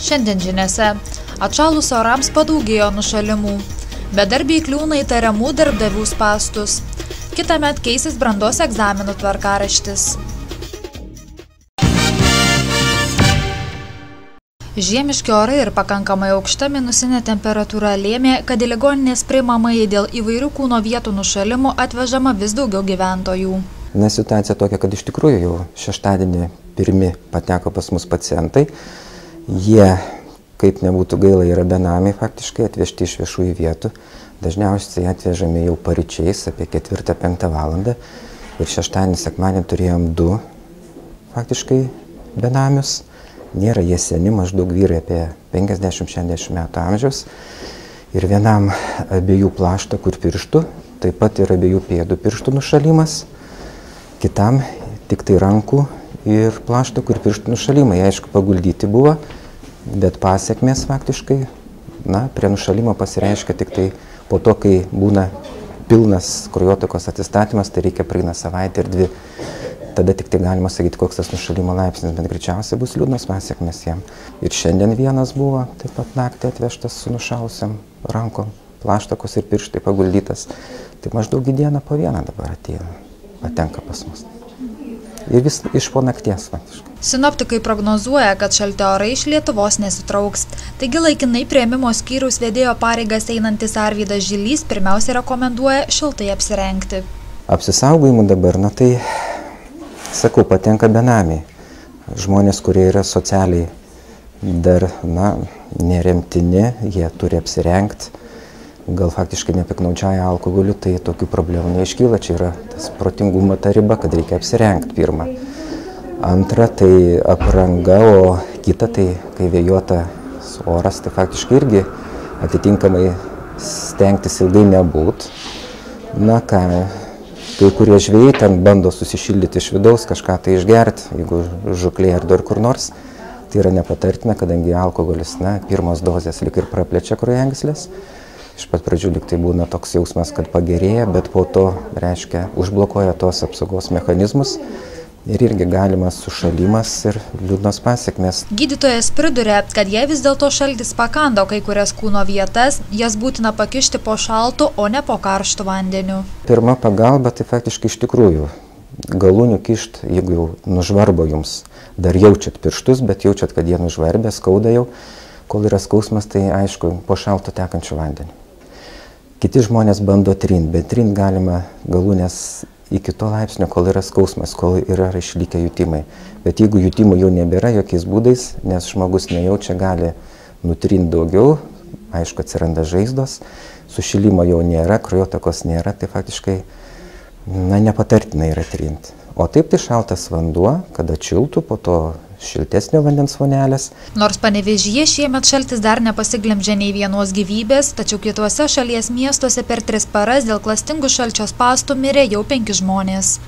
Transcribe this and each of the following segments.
Šiandien žiniose atšalus orams padaugėjo nušalimų. Bedarbiai kliūna įtariamų darbdavių spąstus. Kitąmet keisis brandos egzaminų tvarkaraštis. Žiemiški orai ir pakankamai aukšta minusinė temperatūra lėmė, kad į ligoninės priimamąjį dėl įvairių kūno vietų nušalimų atvežama vis daugiau gyventojų. Situacija tokia, kad iš tikrųjų jau šeštadienį pirmi pateko pas mus pacientai. Jie, kaip nebūtų gaila, yra benamiai faktiškai atvežti iš viešųjų vietų. Dažniausiai atvežami jau paryčiais apie 4-5 valandą. Ir šeštadienį, sekmadienį turėjom 2 faktiškai benamius. Nėra jie seni, maždaug vyrai apie 50-60 metų amžiaus. Ir vienam abiejų plaštakų ir pirštų, taip pat ir abiejų pėdų pirštų nušalimas. Kitam tik tai rankų ir plaštakų ir pirštų nušalimai. Aišku, paguldyti buvo, bet pasiekmės faktiškai, prie nušalimo pasireiškia tik tai po to, kai būna pilnas kraujotakos atsistatymas, tai reikia praeina savaitę ir 2. Tada tik tai galima sakyti, koks tas nušalimo laipsnis, bet greičiausiai bus liūdnos pasiekmės jam. Ir šiandien vienas buvo taip pat naktį atvežtas su nušalusiam rankom, plaštakos ir pirštai paguldytas. Tai maždaug į dieną po vieną dabar ateina, patenka pas mus. Ir vis iš po nakties faktiškai. Sinoptikai prognozuoja, kad šalti orai iš Lietuvos nesitrauks. Taigi laikinai priėmimo skyriaus vedėjo pareigas einantis Arvydas Žilys pirmiausia rekomenduoja šiltai apsirengti. Apsisaugojimų dabar, tai sakau, patenka benamiai. Žmonės, kurie yra socialiai dar, neremtini, jie turi apsirengti. Gal faktiškai nepiknaudžiauja alkoholiu, tai tokių problemų neiškyla. Čia yra tas protingumo ta riba, kad reikia apsirengti pirmą. Antra, tai apranga, o kita, tai kai vėjuotas oras, tai faktiškai irgi atitinkamai stengtis ilgai nebūt. Kai kurie žvejai ten bando susišildyti iš vidaus, kažką tai išgerti, jeigu žuklė ar dar kur nors, tai yra nepatartina, kadangi alkoholis, pirmos dozės lyg ir praplečia kraujagyslės. Iš pat pradžių lyg tai būna toks jausmas, kad pagerėja, bet po to, reiškia, užblokuoja tos apsaugos mechanizmus ir irgi galimas sušalimas ir liūdnos pasiekmės. Gydytojas priduria, kad jei vis dėlto šaltis pakando kai kurias kūno vietas, jas būtina pakišti po šaltu, o ne po karštu vandeniu. Pirma pagalba, tai faktiškai iš tikrųjų galūnių kišt, jeigu jau nužvarbo jums, dar jaučiat pirštus, bet jaučiat, kad jie nužvarbė, skauda jau, kol yra skausmas, tai aišku, po šalto tekančiu vandeniu. Kiti žmonės bando trint, bet trint galima galūnės iki to laipsnio, kol yra skausmas, kol yra išlikę jutimai. Bet jeigu jutimų jau nebėra jokiais būdais, nes žmogus nejaučia, gali nutrinti daugiau, aišku, atsiranda žaizdos, sušilimo jau nėra, kraujotakos nėra, tai faktiškai nepatartina yra trinti. O taip tai šaltas vanduo, kada atšiltų, po to šiltesnio vandens vonelės. Nors Panevėžyje šiemet šaltis dar nepasiglemžė nei vienos gyvybės, tačiau kituose šalies miestuose per 3 paras dėl klastingų šalčio spąstų mirė jau 5 žmonės.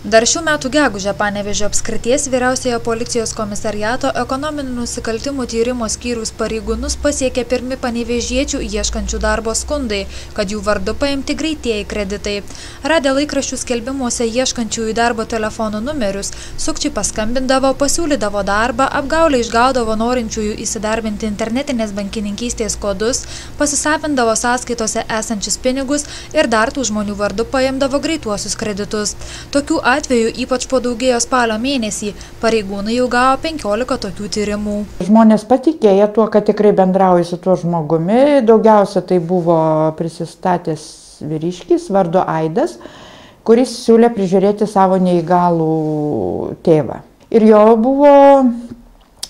Dar šių metų gegužę Panevėžio apskrities vyriausiojo policijos komisariato ekonominių nusikaltimų tyrimo skyriaus pareigūnus pasiekė pirmi panevėžiečių ieškančių darbo skundai, kad jų vardu paimti greitieji kreditai. Radę laikraščių skelbimuose ieškančiųjų darbo telefonų numerius, sukčiai paskambindavo, pasiūlydavo darbą, apgaulę išgaudavo norinčiųjų įsidarbinti internetinės bankininkystės kodus, pasisavindavo sąskaitose esančius pinigus ir dar tų žmonių vardu paimdavo greituosius kreditus. Tokių atveju ypač padaugėjo spalio mėnesį, pareigūnai jau gavo 15 tokių tyrimų. Žmonės patikėjo tuo, kad tikrai bendrauja su tuo žmogumi. Daugiausia tai buvo prisistatęs vyriškis vardu Aidas, kuris siūlė prižiūrėti savo neįgalų tėvą. Ir jo buvo,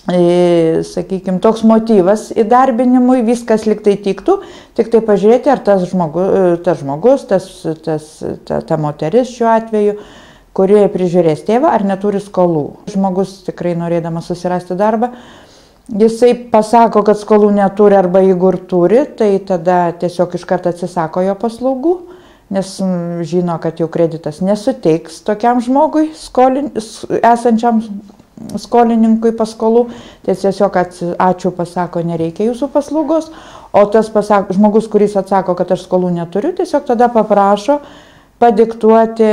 sakykime, toks motyvas įdarbinimui, viskas liktai tiktų, tik tai pažiūrėti, ar tas žmogus, ta moteris šiuo atveju, kurie prižiūrės tėvą, ar neturi skolų. Žmogus tikrai norėdamas susirasti darbą, jisai pasako, kad skolų neturi arba jeigu ir turi, tai tada tiesiog iš karto atsisako jo paslaugų, nes žino, kad jau kreditas nesuteiks tokiam žmogui esančiam skolininkui paskolų, tai tiesiog ačiū pasako, nereikia jūsų paslaugos, o tas žmogus, kuris atsako, kad aš skolų neturiu, tiesiog tada paprašo padiktuoti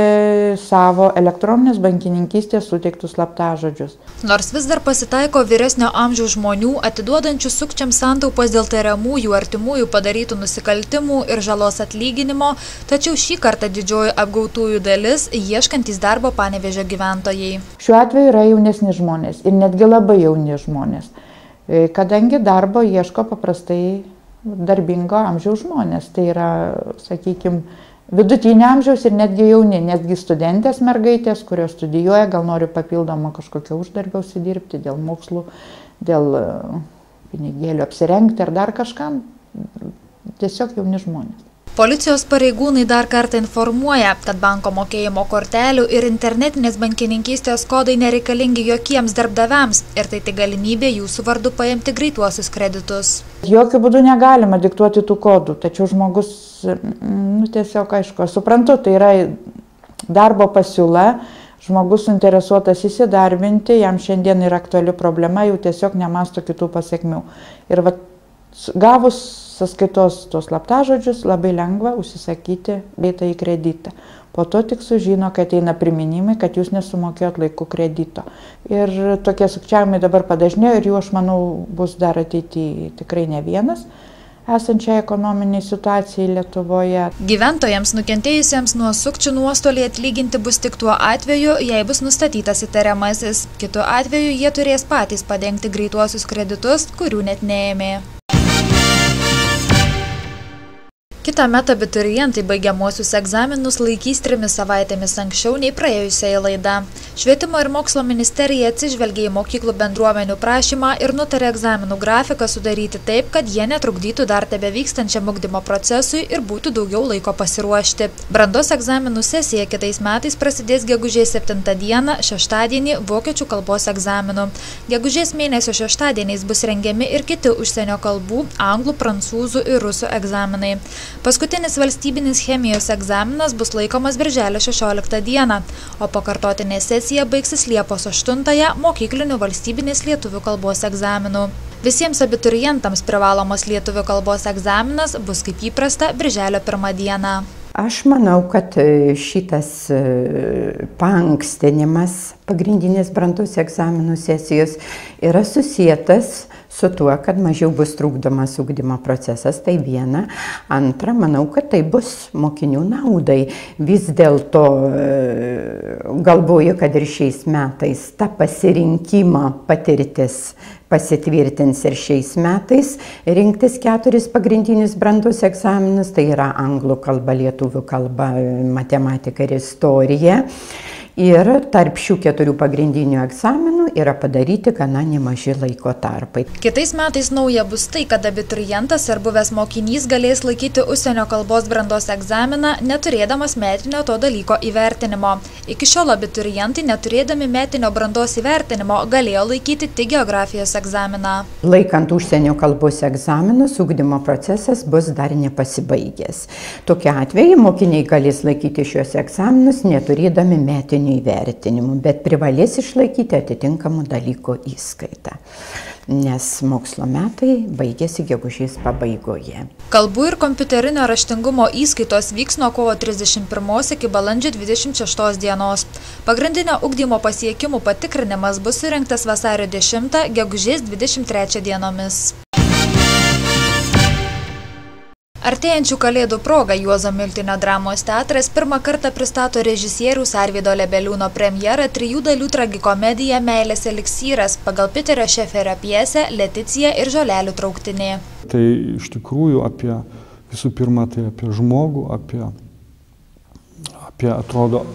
savo elektroninės bankininkystės suteiktus slaptažodžius. Nors vis dar pasitaiko vyresnio amžiaus žmonių, atiduodančių sukčiams santaupas dėl tariamųjų artimųjų padarytų nusikaltimų ir žalos atlyginimo, tačiau šį kartą didžioji apgautųjų dalis ieškantys darbo Panevėžio gyventojai. Šiuo atveju yra jaunesni žmonės ir netgi labai jauni žmonės, kadangi darbo ieško paprastai darbingo amžiaus žmonės. Tai yra, sakykime, vidutinio amžiaus ir netgi jauni, netgi studentės mergaitės, kurios studijuoja, gal nori papildomą kažkokio uždarbio užsidirbti dėl mokslų, dėl pinigėlių apsirengti ar dar kažkam. Tiesiog jauni žmonės. Policijos pareigūnai dar kartą informuoja, kad banko mokėjimo kortelių ir internetinės bankininkystės kodai nereikalingi jokiems darbdaviams ir tai tik galimybė jūsų vardu paimti greituosius kreditus. Jokių būdų negalima diktuoti tų kodų, tačiau žmogus, tiesiog aišku, aš suprantu, tai yra darbo pasiūla, žmogus suinteresuotas įsidarbinti, jam šiandien yra aktuali problema, jau tiesiog nemasto kitų pasekmių. Ir gavus sąskaitos tos slaptažodžius, labai lengva užsisakyti greitąjį kreditą. Po to tik sužino, kad eina priminimai, kad jūs nesumokėjot laiku kredito. Ir tokie sukčiavimai dabar padažnėjo ir jų, aš manau, bus dar ateityje tikrai ne vienas, esančiai ekonominiai situacijai Lietuvoje. Gyventojams nukentėjusiems nuo sukčių nuostoliai atlyginti bus tik tuo atveju, jei bus nustatytas įtariamasis. Kitu atveju jie turės patys padengti greituosius kreditus, kurių net neėmė. Kitąmet abiturientai baigiamuosius egzaminus laikys 3 savaitėmis anksčiau nei praėjusioje laida. Švietimo ir mokslo ministerija atsižvelgė į mokyklų bendruomenių prašymą ir nutarė egzaminų grafiką sudaryti taip, kad jie netrukdytų dar tebevykstančiam ugdymo procesui ir būtų daugiau laiko pasiruošti. Brandos egzaminų sesija kitais metais prasidės gegužės 7 dieną, šeštadienį vokiečių kalbos egzaminų. Gegužės mėnesio šeštadieniais bus rengiami ir kiti užsienio kalbų, anglų, prancūzų ir rusų egzaminai. Paskutinis valstybinis chemijos egzaminas bus laikomas birželio 16 dieną, o pakartotinė sesija baigsis Liepos 8 mokyklinių valstybinės lietuvių kalbos egzaminų. Visiems abiturientams privalomas lietuvių kalbos egzaminas bus kaip įprasta birželio 1 dieną. Aš manau, kad šitas paankstinimas pagrindinės brandos egzaminų sesijos yra susietas su tuo, kad mažiau bus trukdomas ugdymo procesas, tai viena. Antra, manau, kad tai bus mokinių naudai. Vis dėlto galvoju, kad ir šiais metais ta pasirinkimo patirtis pasitvirtins ir šiais metais rinktis 4 pagrindinius brandos egzaminus, tai yra anglų kalba, lietuvių kalba, matematika ir istorija. Ir tarp šių 4 pagrindinių egzaminų yra padaryti gana nemaži laiko tarpai. Kitais metais nauja bus tai, kad abiturientas ar buvęs mokinys galės laikyti užsienio kalbos brandos egzaminą, neturėdamas metinio to dalyko įvertinimo. Iki šiol abiturientai, neturėdami metinio brandos įvertinimo, galėjo laikyti tik geografijos egzaminą. Laikant užsienio kalbos egzaminus, ugdymo procesas bus dar nepasibaigęs. Tokiu atveju mokiniai galės laikyti šios egzaminus, neturėdami metinio įvertinimų, bet privalės išlaikyti atitinkamų dalykų įskaitą, nes mokslo metai baigėsi gegužės pabaigoje. Kalbų ir kompiuterinio raštingumo įskaitos vyks nuo kovo 31 iki balandžio 26 dienos. Pagrindinio ugdymo pasiekimų patikrinimas bus surengtas vasario 10, gegužės 23 dienomis. Artėjančių kalėdų proga Juozo Miltinio dramos teatras pirmą kartą pristato režisieriaus Arvydo Lebeliūno premjerą 3 dalių tragikomediją Meilės eliksyras pagal Piterio Šeferio pjesę Leticija ir žolelių trauktinė. Tai iš tikrųjų visų pirma, tai apie žmogų, apie atrodo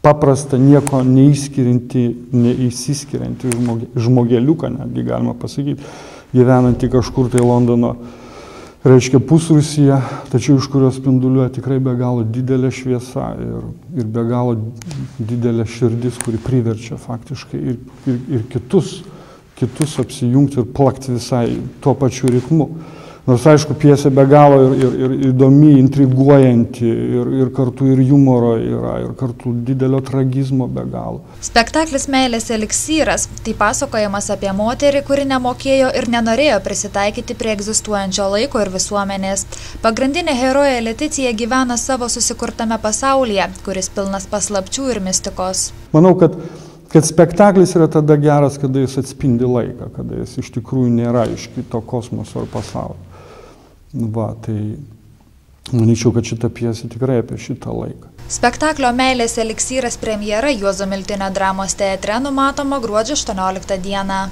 paprastą, nieko neįskiriantį, neįsiskiriantį žmogeliuką, netgi galima pasakyti, gyvenantį kažkur tai Londono, reiškia pusrusyje, tačiau iš kurios spinduliuoja tikrai be galo didelė šviesa ir be galo didelė širdis, kuri priverčia faktiškai ir kitus apsijungti ir plakti visai tuo pačiu ritmu. Nors aišku, pjesė be galo ir įdomi, intriguojanti, ir kartu ir humoro yra, ir kartu didelio tragizmo be galo. Spektaklis Meilės eliksyras – tai pasakojimas apie moterį, kuri nemokėjo ir nenorėjo prisitaikyti prie egzistuojančio laiko ir visuomenės. Pagrindinė herojė Leticija gyvena savo susikurtame pasaulyje, kuris pilnas paslapčių ir mistikos. Manau, kad spektaklis yra tada geras, kada jis atspindi laiką, kada jis iš tikrųjų nėra iš kito kosmoso ar pasaulio. Va, tai manyčiau, kad šita pjesė tikrai apie šitą laiką. Spektaklio Meilės eliksyras premjera Juozo Miltinio dramos teatre numatoma gruodžio 18 dieną.